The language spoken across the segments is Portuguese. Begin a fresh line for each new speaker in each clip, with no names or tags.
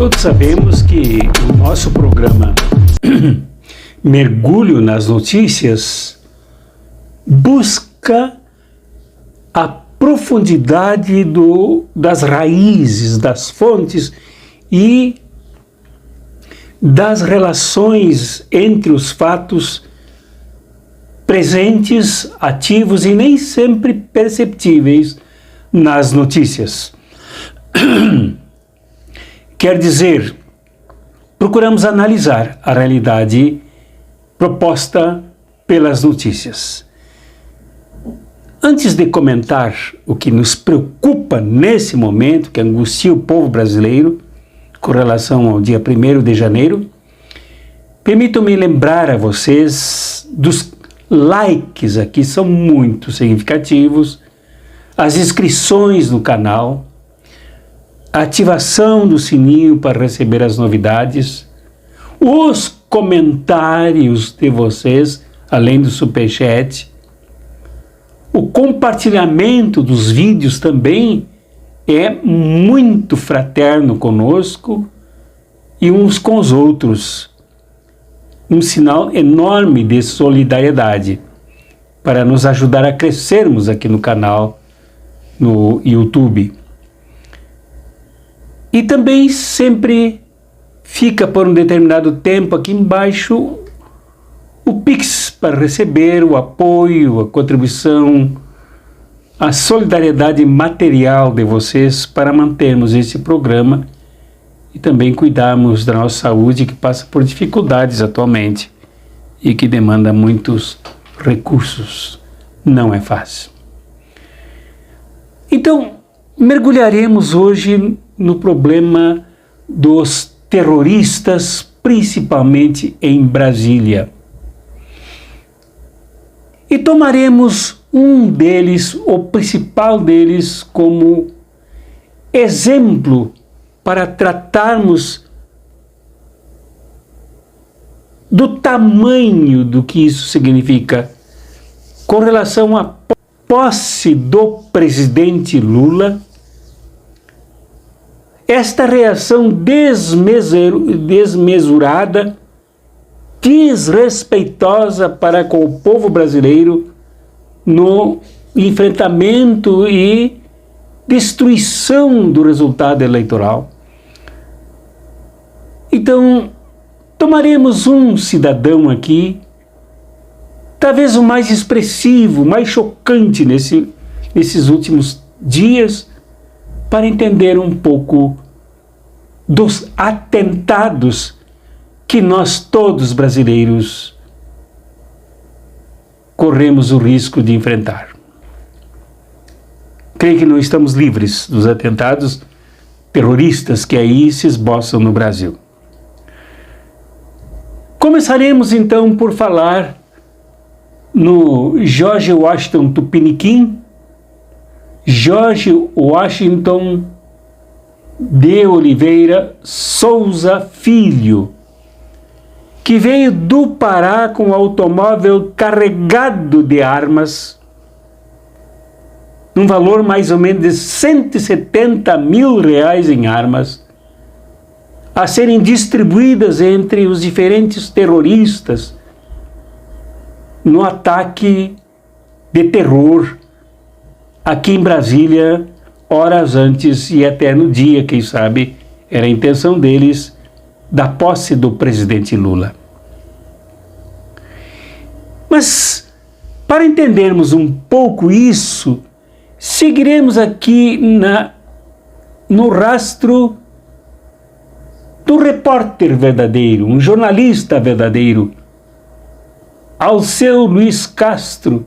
Todos sabemos que o nosso programa Mergulho nas Notícias busca a profundidade das raízes, das fontes e das relações entre os fatos presentes, ativos e nem sempre perceptíveis nas notícias. Quer dizer, procuramos analisar a realidade proposta pelas notícias. Antes de comentar o que nos preocupa nesse momento, que angustia o povo brasileiro, com relação ao dia 1º de janeiro, permitam-me lembrar a vocês dos likes aqui, são muito significativos, as inscrições no canal, a ativação do sininho para receber as novidades, os comentários de vocês, além do superchat, o compartilhamento dos vídeos também é muito fraterno conosco e uns com os outros. Um sinal enorme de solidariedade para nos ajudar a crescermos aqui no canal, no YouTube. E também sempre fica por um determinado tempo aqui embaixo o Pix para receber o apoio, a contribuição, a solidariedade material de vocês para mantermos esse programa e também cuidarmos da nossa saúde, que passa por dificuldades atualmente e que demanda muitos recursos. Não é fácil. Então, mergulharemos hoje no problema dos terroristas, principalmente em Brasília. E tomaremos um deles, o principal deles, como exemplo para tratarmos do tamanho do que isso significa com relação à posse do presidente Lula. Esta reação desmesurada, desrespeitosa para com o povo brasileiro no enfrentamento e destruição do resultado eleitoral. Então, tomaremos um cidadão aqui, talvez o mais expressivo, mais chocante nesses últimos dias, para entender um pouco dos atentados que nós todos brasileiros corremos o risco de enfrentar. Creio que não estamos livres dos atentados terroristas que aí se esboçam no Brasil. Começaremos então por falar no Jorge Washington Tupiniquim, Jorge Washington de Oliveira Souza Filho, que veio do Pará com um automóvel carregado de armas, num valor mais ou menos de R$170 mil em armas, a serem distribuídas entre os diferentes terroristas no ataque de terror aqui em Brasília, horas antes e até no dia, quem sabe, era a intenção deles, da posse do presidente Lula. Mas, para entendermos um pouco isso, seguiremos aqui no rastro do repórter verdadeiro, um jornalista verdadeiro, Alceu Luiz Castro,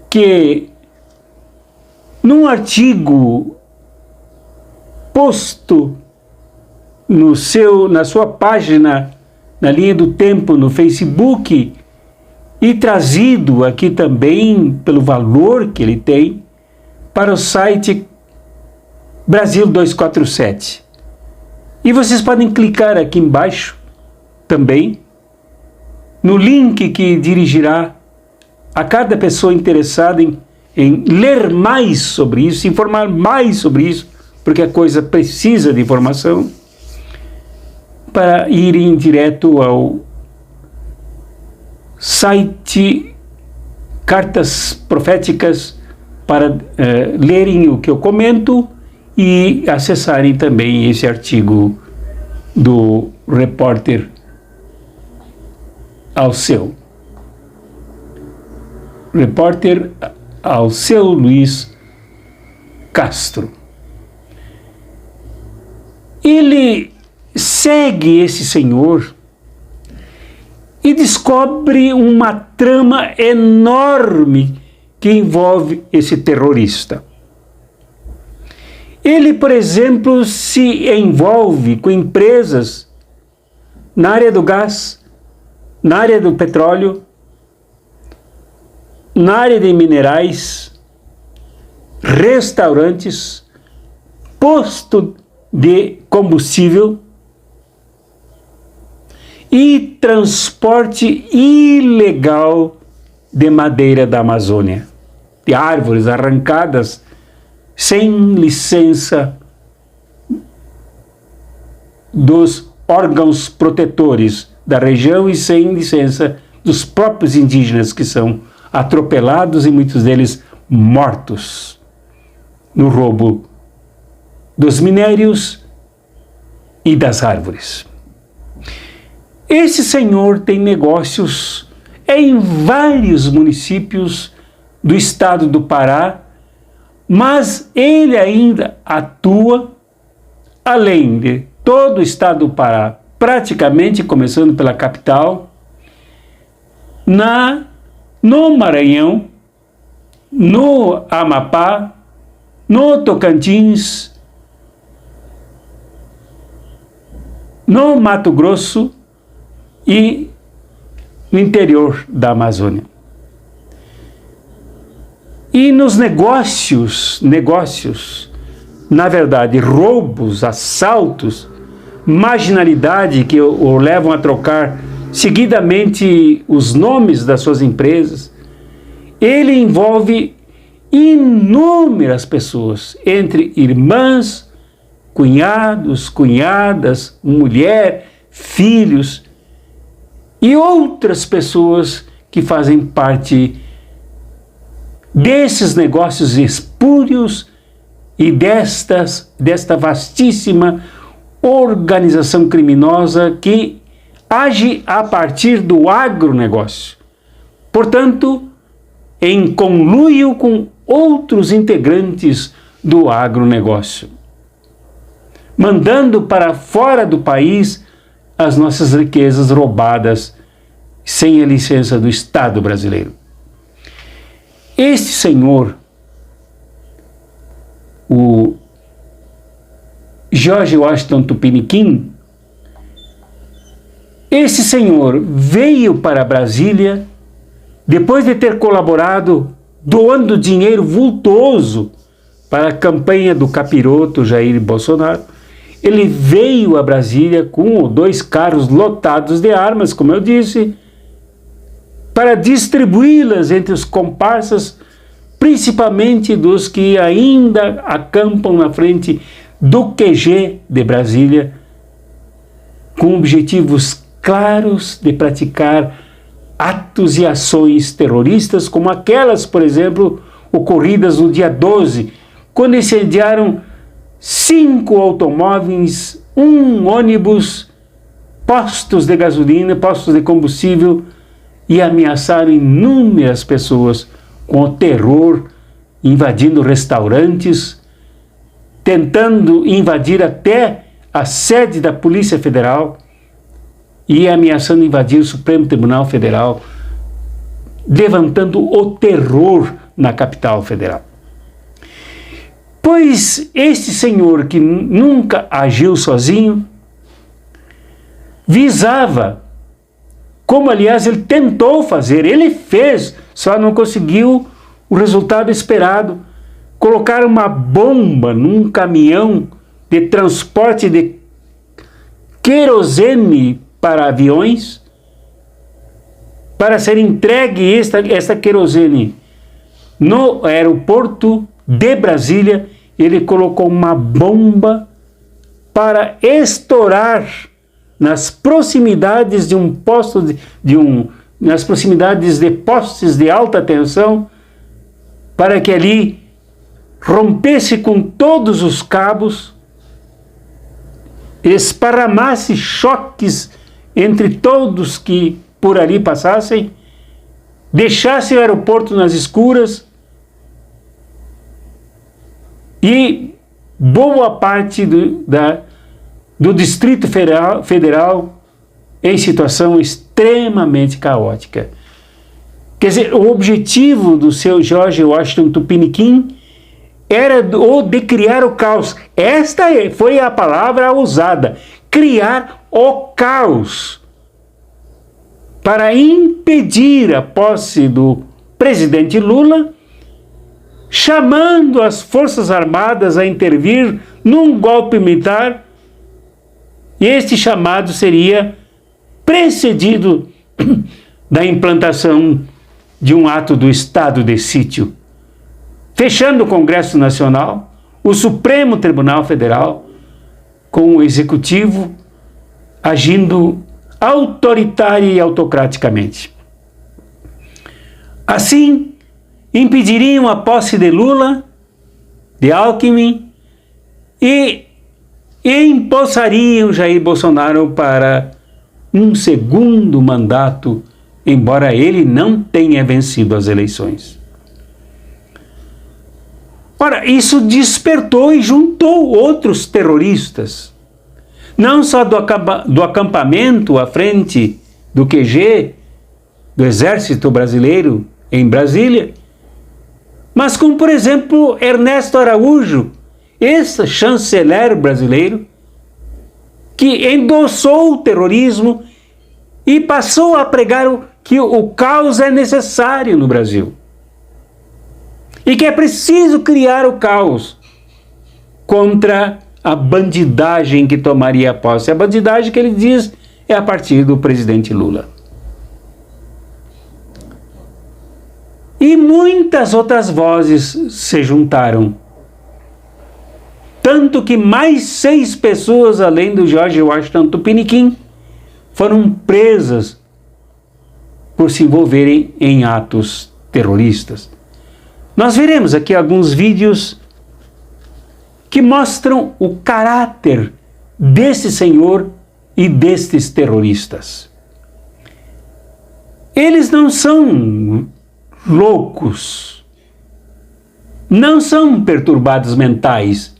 que num artigo posto na sua página, na linha do tempo, no Facebook, e trazido aqui também pelo valor que ele tem para o site Brasil 247. E vocês podem clicar aqui embaixo também no link que dirigirá a cada pessoa interessada em ler mais sobre isso, informar mais sobre isso, porque a coisa precisa de informação, para irem direto ao site Cartas Proféticas para lerem o que eu comento e acessarem também esse artigo do repórter Alceu. Repórter Alceu Luiz Castro. Ele segue esse senhor e descobre uma trama enorme que envolve esse terrorista. Ele, por exemplo, se envolve com empresas na área do gás, na área do petróleo, na área de minerais, restaurantes, posto de combustível e transporte ilegal de madeira da Amazônia, de árvores arrancadas sem licença dos órgãos protetores da região e sem licença dos próprios indígenas, que são atropelados e muitos deles mortos no roubo dos minérios e das árvores. Esse senhor tem negócios em vários municípios do estado do Pará, mas ele ainda atua, além de todo o estado do Pará, praticamente começando pela capital, no Maranhão, no Amapá, no Tocantins, no Mato Grosso e no interior da Amazônia. E nos negócios, na verdade, roubos, assaltos, marginalidade que o levam a trocar seguidamente os nomes das suas empresas, ele envolve inúmeras pessoas, entre irmãs, cunhados, cunhadas, mulher, filhos e outras pessoas que fazem parte desses negócios espúrios e desta vastíssima organização criminosa que age a partir do agronegócio. Portanto, em conluio com outros integrantes do agronegócio, mandando para fora do país as nossas riquezas roubadas sem a licença do Estado brasileiro. Este senhor, o George Washington Tupiniquim, esse senhor veio para Brasília depois de ter colaborado doando dinheiro vultoso para a campanha do capiroto Jair Bolsonaro. Ele veio a Brasília com 2 carros lotados de armas, como eu disse, para distribuí-las entre os comparsas, principalmente dos que ainda acampam na frente do QG de Brasília, com objetivos claros de praticar atos e ações terroristas, como aquelas, por exemplo, ocorridas no dia 12, quando incendiaram 5 automóveis, 1 ônibus, postos de gasolina, postos de combustível, e ameaçaram inúmeras pessoas com o terror, invadindo restaurantes, tentando invadir até a sede da Polícia Federal e ameaçando invadir o Supremo Tribunal Federal, levantando o terror na capital federal. Pois este senhor, que nunca agiu sozinho, visava, como aliás ele tentou fazer, ele fez, só não conseguiu o resultado esperado, colocar uma bomba num caminhão de transporte de querosene para aviões, para ser entregue esta querosene no aeroporto de Brasília ele colocou uma bomba para estourar nas proximidades de nas proximidades de postes de alta tensão, para que ali rompesse com todos os cabos, esparramasse choques entre todos que por ali passassem, deixasse o aeroporto nas escuras e boa parte do Distrito Federal em situação extremamente caótica. Quer dizer, o objetivo do seu George Washington Tupiniquim era o de criar o caos. Esta foi a palavra usada, criar o caos, para impedir a posse do presidente Lula, chamando as Forças Armadas a intervir num golpe militar, e este chamado seria precedido da implantação de um ato do estado de sítio, fechando o Congresso Nacional, o Supremo Tribunal Federal, com o Executivo agindo autoritária e autocraticamente. Assim, impediriam a posse de Lula, de Alckmin, e empossariam Jair Bolsonaro para um segundo mandato, embora ele não tenha vencido as eleições. Ora, isso despertou e juntou outros terroristas, não só do acampamento à frente do QG do Exército Brasileiro em Brasília, mas como, por exemplo, Ernesto Araújo, esse chanceler brasileiro, que endossou o terrorismo e passou a pregar que o caos é necessário no Brasil e que é preciso criar o caos contra a bandidagem que tomaria posse. A bandidagem que ele diz é a partir do presidente Lula. E muitas outras vozes se juntaram. Tanto que mais 6 pessoas, além do George Washington Tupiniquim, foram presas por se envolverem em atos terroristas. Nós veremos aqui alguns vídeos que mostram o caráter desse senhor e destes terroristas. Eles não são loucos, não são perturbados mentais,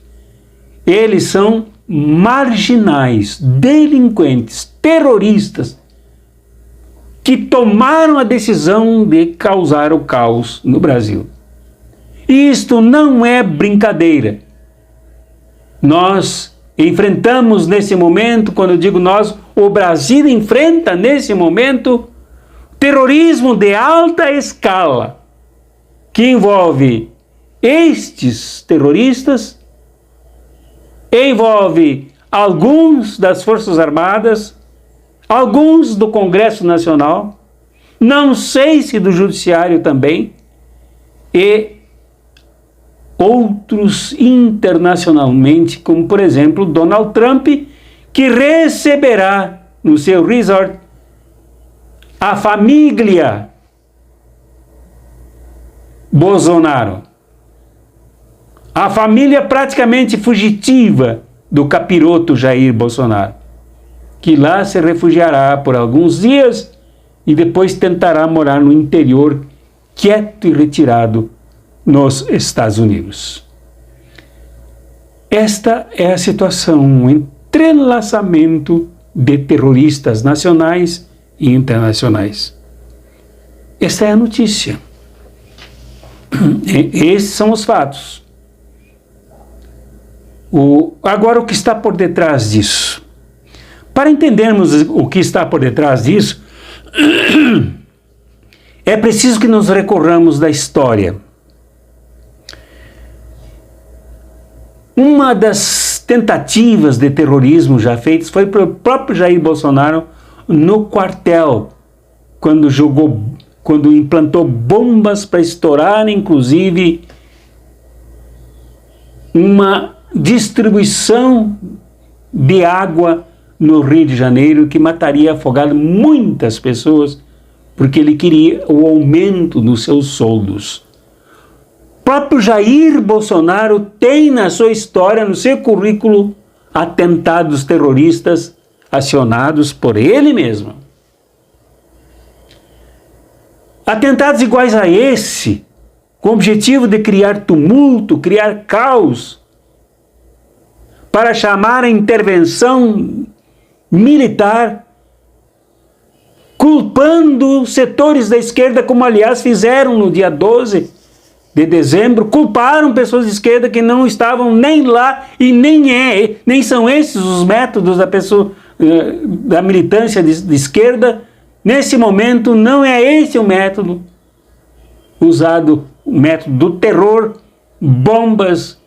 eles são marginais, delinquentes, terroristas, que tomaram a decisão de causar o caos no Brasil. E isto não é brincadeira. Nós enfrentamos nesse momento, quando eu digo nós, o Brasil enfrenta nesse momento terrorismo de alta escala, que envolve estes terroristas, envolve alguns das Forças Armadas, alguns do Congresso Nacional, não sei se do Judiciário também, e outros internacionalmente, como por exemplo Donald Trump, que receberá no seu resort a família Bolsonaro, a família praticamente fugitiva do capiroto Jair Bolsonaro, que lá se refugiará por alguns dias e depois tentará morar no interior, quieto e retirado nos Estados Unidos. Esta é a situação, um entrelaçamento de terroristas nacionais e internacionais. Esta é a notícia. Esses são os fatos. Agora, o que está por detrás disso? Para entendermos o que está por detrás disso, é preciso que nos recorramos da história. Uma das tentativas de terrorismo já feitas foi pelo próprio Jair Bolsonaro no quartel, quando implantou bombas para estourar, inclusive, uma distribuição de água no Rio de Janeiro que mataria afogado muitas pessoas, porque ele queria o aumento dos seus soldos. O próprio Jair Bolsonaro tem na sua história, no seu currículo, atentados terroristas acionados por ele mesmo. Atentados iguais a esse, com o objetivo de criar tumulto, criar caos, para chamar a intervenção militar, culpando setores da esquerda, como aliás fizeram no dia 12 de dezembro, culparam pessoas de esquerda que não estavam nem lá e nem são esses os métodos da militância de esquerda. Nesse momento não é esse o método usado, o método do terror, bombas,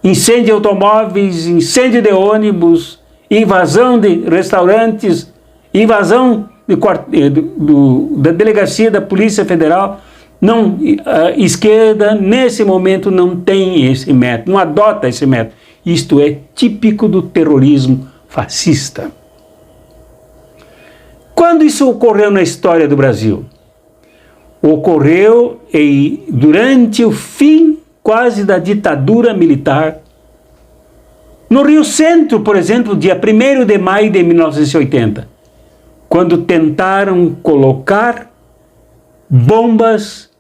incêndio de automóveis, incêndio de ônibus, invasão de restaurantes, invasão da delegacia da Polícia Federal. Não, a esquerda, nesse momento, não tem esse método, não adota esse método. Isto é típico do terrorismo fascista. Quando isso ocorreu na história do Brasil? Ocorreu durante o fim quase da ditadura militar. No Rio Centro, por exemplo, dia 1º de maio de 1980, quando tentaram colocar bombas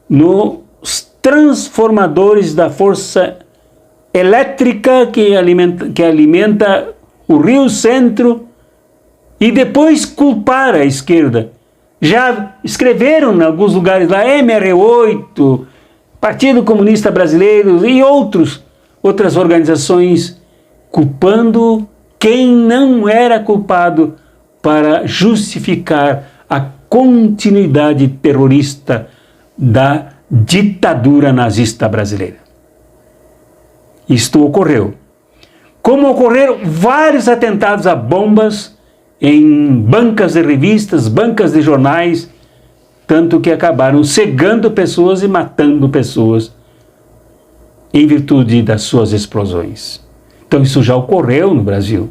nos transformadores da força elétrica que alimenta o Rio Centro, e depois culpar a esquerda. Já escreveram em alguns lugares lá, MR8, Partido Comunista Brasileiro e outras organizações, culpando quem não era culpado, para justificar a continuidade terrorista da ditadura nazista brasileira. Isto ocorreu. Como ocorreram vários atentados a bombas em bancas de revistas, bancas de jornais, tanto que acabaram cegando pessoas e matando pessoas em virtude das suas explosões. Então isso já ocorreu no Brasil.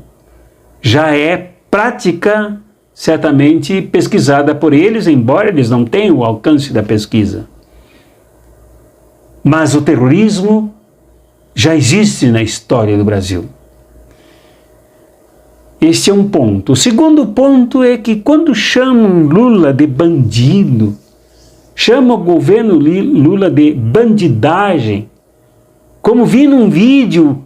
Já é prática, certamente pesquisada por eles, embora eles não tenham o alcance da pesquisa. Mas o terrorismo já existe na história do Brasil. Este é um ponto. O segundo ponto é que quando chamam Lula de bandido, chamam o governo Lula de bandidagem, como vi num vídeo,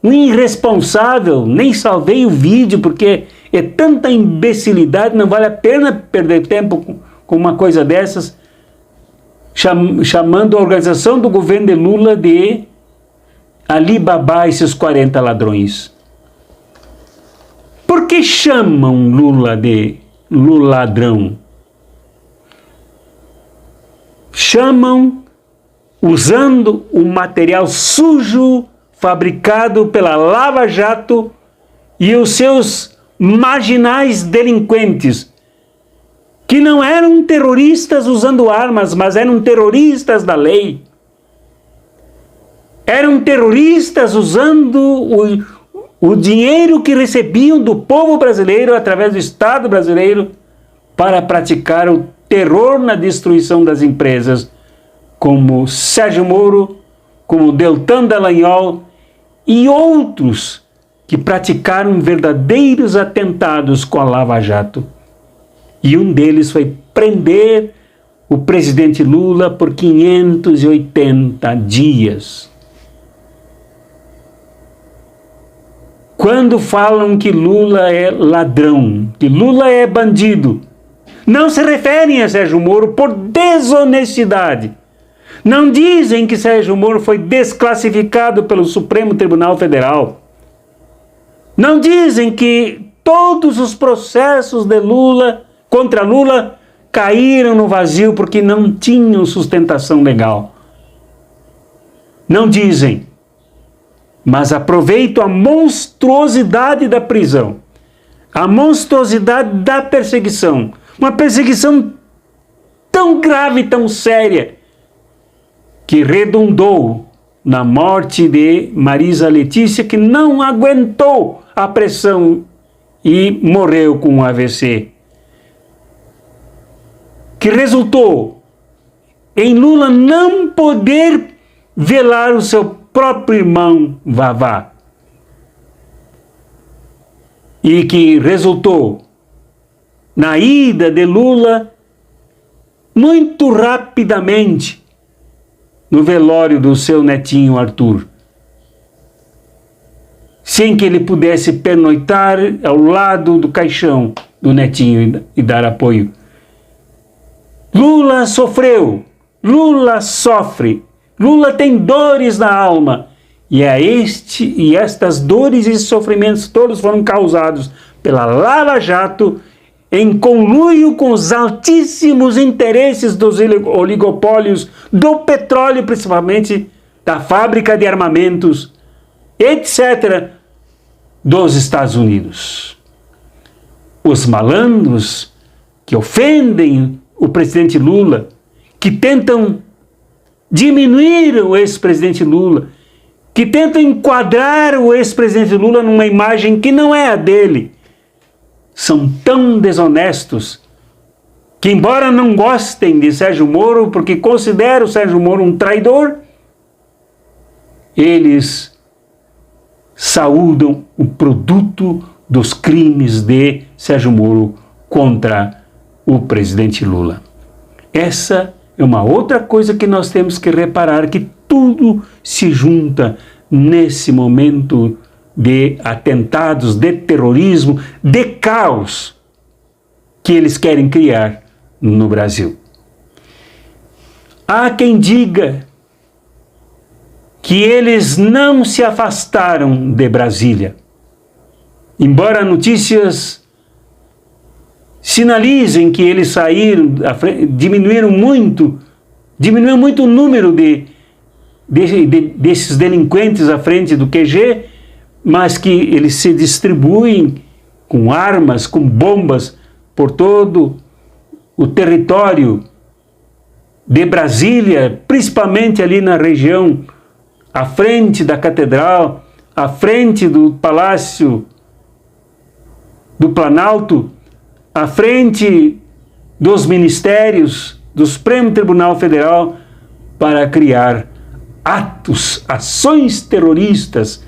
um irresponsável, nem salvei o vídeo porque é tanta imbecilidade, não vale a pena perder tempo com uma coisa dessas, chamando a organização do governo de Lula de Alibaba e seus 40 ladrões. Por que chamam Lula de ladrão? Chamam usando o material sujo fabricado pela Lava Jato e os seus marginais delinquentes, que não eram terroristas usando armas, mas eram terroristas da lei. Eram terroristas usando o dinheiro que recebiam do povo brasileiro através do Estado brasileiro para praticar o terror na destruição das empresas, como Sérgio Moro, como Deltan Dallagnol e outros que praticaram verdadeiros atentados com a Lava Jato. E um deles foi prender o presidente Lula por 580 dias. Quando falam que Lula é ladrão, que Lula é bandido, não se referem a Sérgio Moro por desonestidade. Não dizem que Sérgio Moro foi desclassificado pelo Supremo Tribunal Federal. Não dizem que todos os processos de Lula, contra Lula, caíram no vazio porque não tinham sustentação legal. Não dizem. Mas aproveitam a monstruosidade da prisão, a monstruosidade da perseguição, uma perseguição tão grave, tão séria, que redundou na morte de Marisa Letícia, que não aguentou a pressão e morreu com um AVC, que resultou em Lula não poder velar o seu próprio irmão Vavá, e que resultou na ida de Lula muito rapidamente no velório do seu netinho Arthur, sem que ele pudesse pernoitar ao lado do caixão do netinho e dar apoio. Lula sofreu, Lula sofre, Lula tem dores na alma, e estas dores e sofrimentos todos foram causados pela Lava Jato em conluio com os altíssimos interesses dos oligopólios do petróleo, principalmente da fábrica de armamentos, etc., dos Estados Unidos. Os malandros que ofendem o presidente Lula, que tentam diminuir o ex-presidente Lula, que tentam enquadrar o ex-presidente Lula numa imagem que não é a dele, são tão desonestos que, embora não gostem de Sérgio Moro, porque consideram o Sérgio Moro um traidor, eles saúdam o produto dos crimes de Sérgio Moro contra o presidente Lula. Essa é uma outra coisa que nós temos que reparar, que tudo se junta nesse momento de atentados, de terrorismo, de caos que eles querem criar no Brasil. Há quem diga que eles não se afastaram de Brasília, embora notícias sinalizem que eles saíram, diminuiu muito o número desses delinquentes à frente do QG, mas que eles se distribuem com armas, com bombas por todo o território de Brasília, principalmente ali na região à frente da Catedral, à frente do Palácio do Planalto, à frente dos ministérios, do Supremo Tribunal Federal, para criar ações terroristas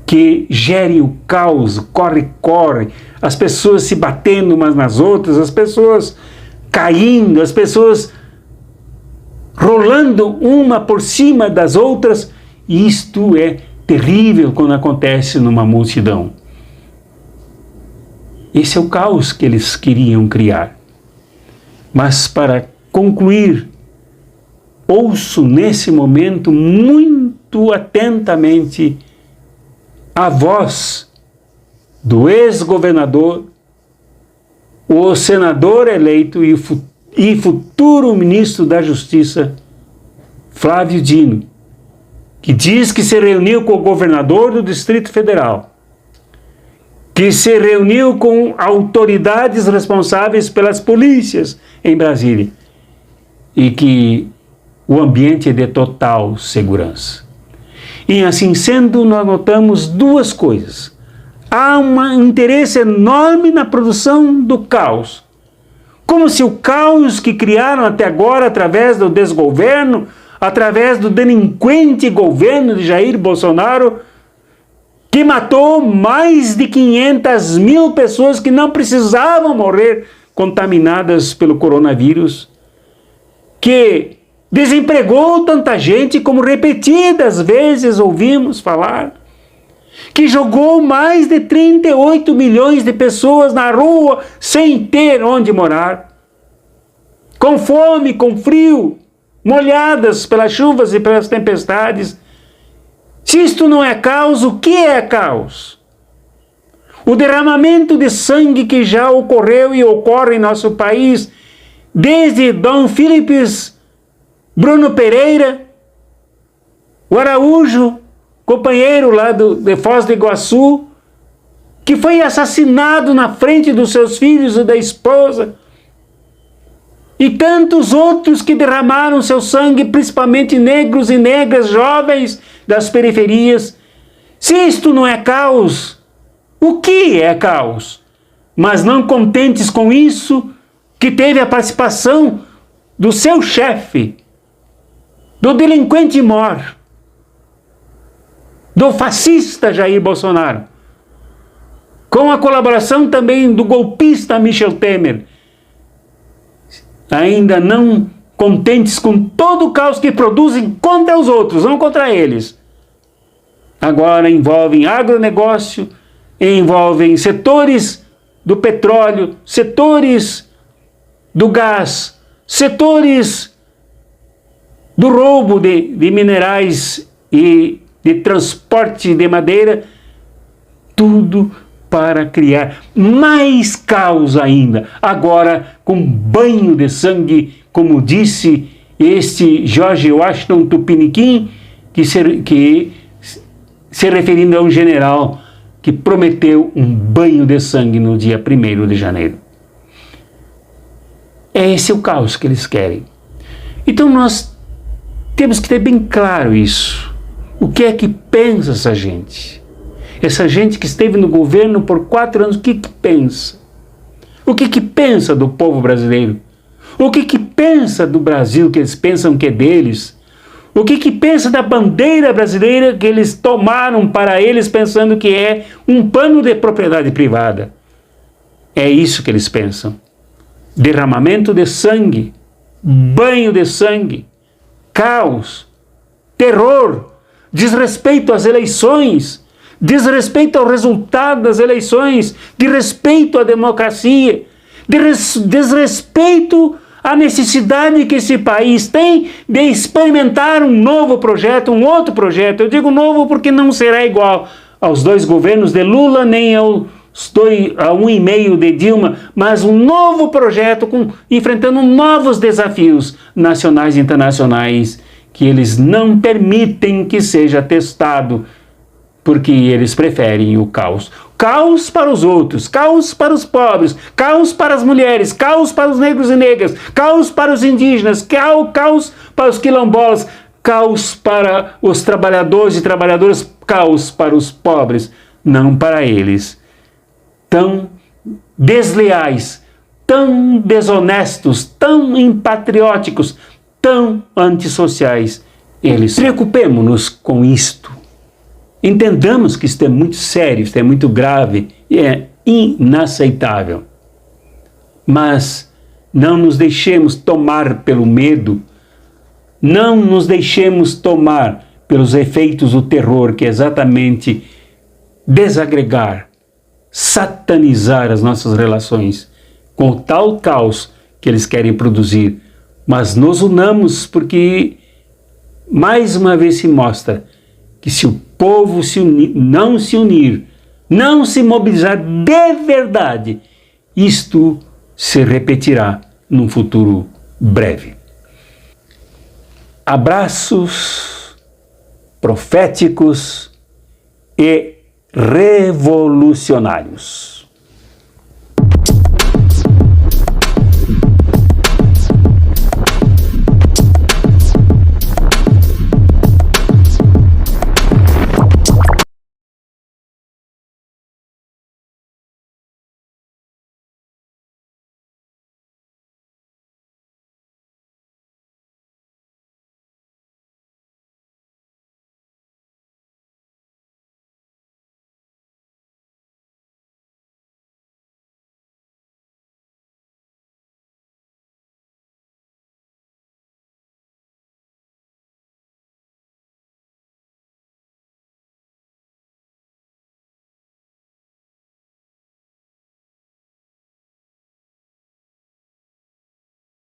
que gerem o caos, corre, as pessoas se batendo umas nas outras, as pessoas caindo, as pessoas rolando uma por cima das outras, e isto é terrível quando acontece numa multidão. Esse é o caos que eles queriam criar. Mas, para concluir, ouço nesse momento muito atentamente a voz do ex-governador, o senador eleito e futuro ministro da Justiça, Flávio Dino, que diz que se reuniu com o governador do Distrito Federal, que se reuniu com autoridades responsáveis pelas polícias em Brasília, e que o ambiente é de total segurança. E assim sendo, nós notamos duas coisas. Há um interesse enorme na produção do caos. Como se o caos que criaram até agora através do desgoverno, através do delinquente governo de Jair Bolsonaro, que matou mais de 500 mil pessoas que não precisavam morrer contaminadas pelo coronavírus, que desempregou tanta gente, como repetidas vezes ouvimos falar, que jogou mais de 38 milhões de pessoas na rua sem ter onde morar, com fome, com frio, molhadas pelas chuvas e pelas tempestades. Se isto não é caos, o que é caos? O derramamento de sangue que já ocorreu e ocorre em nosso país, desde Dom Philips, Bruno Pereira, o Araújo, companheiro lá de Foz do Iguaçu, que foi assassinado na frente dos seus filhos e da esposa, E tantos outros que derramaram seu sangue, principalmente negros e negras, jovens das periferias. Se isto não é caos, o que é caos? Mas não contentes com isso, que teve a participação do seu chefe, do delinquente mor, do fascista Jair Bolsonaro, com a colaboração também do golpista Michel Temer, ainda não contentes com todo o caos que produzem contra os outros, não contra eles. Agora envolvem agronegócio, envolvem setores do petróleo, setores do gás, setores do roubo de minerais e de transporte de madeira, tudo para criar mais caos ainda. Agora com banho de sangue, como disse este George Washington Tupiniquim, que se referindo a um general que prometeu um banho de sangue no dia 1º de janeiro. É esse o caos que eles querem. Então nós temos que ter bem claro isso. O que é que pensa essa gente? Essa gente que esteve no governo por 4 anos, o que pensa? O que pensa do povo brasileiro? O que pensa do Brasil, que eles pensam que é deles? O que pensa da bandeira brasileira que eles tomaram para eles, pensando que é um pano de propriedade privada? É isso que eles pensam. Derramamento de sangue, banho de sangue, caos, terror, desrespeito às eleições, desrespeito ao resultado das eleições, desrespeito à democracia, desrespeito à necessidade que esse país tem de experimentar um novo projeto, um outro projeto. Eu digo novo porque não será igual aos 2 governos de Lula, nem a 1,5 de Dilma, mas um novo projeto enfrentando novos desafios nacionais e internacionais que eles não permitem que seja testado, porque eles preferem o caos. Caos para os outros, caos para os pobres, caos para as mulheres, caos para os negros e negras, caos para os indígenas, caos para os quilombolas, caos para os trabalhadores e trabalhadoras, caos para os pobres, não para eles. Tão desleais, tão desonestos, tão impatrióticos, tão antissociais eles. Preocupemo-nos com isto. Entendamos que isto é muito sério, isto é muito grave e é inaceitável. Mas não nos deixemos tomar pelo medo, não nos deixemos tomar pelos efeitos do terror, que é exatamente desagregar, satanizar as nossas relações com o tal caos que eles querem produzir. Mas nos unamos, porque mais uma vez se mostra que se o povo não se unir, não se mobilizar de verdade, isto se repetirá num futuro breve. Abraços proféticos e revolucionários.